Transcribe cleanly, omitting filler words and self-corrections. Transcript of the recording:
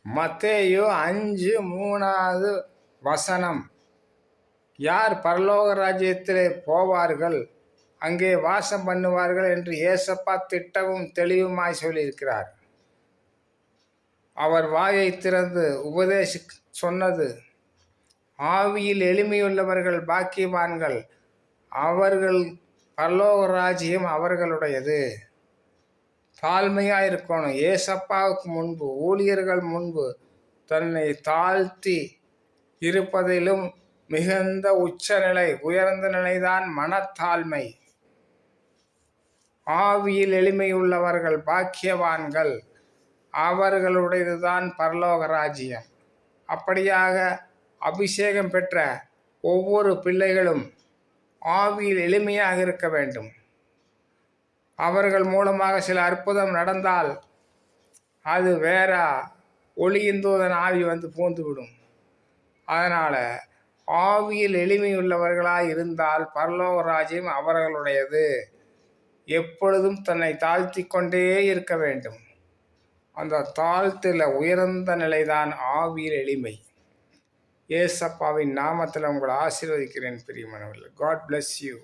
மத்தேயு 5:3 வசனம். யார் பரலோக ராஜ்யத்திலே போவார்கள், அங்கே வாசம் பண்ணுவார்கள் என்று ஏசப்பா திட்டமும் தெளிவுமாய் சொல்லியிருக்கிறார். அவர் வாயை திறந்து சொன்னது, ஆவியில் எளிமையுள்ளவர்கள் பாக்கியவான்கள், அவர்கள் பரலோக ராஜ்யம் அவர்களுடையது. தாழ்மையாக இருக்கணும். ஏசப்பாவுக்கு முன்பு, ஊழியர்கள் முன்பு தன்னை தாழ்த்தி இருப்பதிலும் மிகுந்த உச்சநிலை, உயர்ந்த நிலைதான் மனத்தாழ்மை. ஆவியில் எளிமையுள்ளவர்கள் பாக்கியவான்கள், அவர்களுடையதுதான் பரலோக ராஜ்யம். அப்படியாக அபிஷேகம் பெற்ற ஒவ்வொரு பிள்ளைகளும் ஆவியில் எளிமையாக இருக்க வேண்டும். அவர்கள் மூலமாக சில அற்புதம் நடந்தால் அது வேற ஒளியின் தூதன் ஆவி வந்து பூந்துவிடும். அதனால் ஆவியில் எளிமையுள்ளவர்களாய் இருந்தால் பரலோக ராஜ்யம் அவர்களுடையது. எப்பொழுதும் தன்னை தாழ்த்தி கொண்டே இருக்க வேண்டும். அந்த தாழ்த்தில் உயர்ந்த நிலைதான் ஆவியில் எளிமை. ஏசப்பாவின் நாமத்தில் உங்களை ஆசீர்வதிக்கிறேன் பிரியமானவர்களே. God bless you.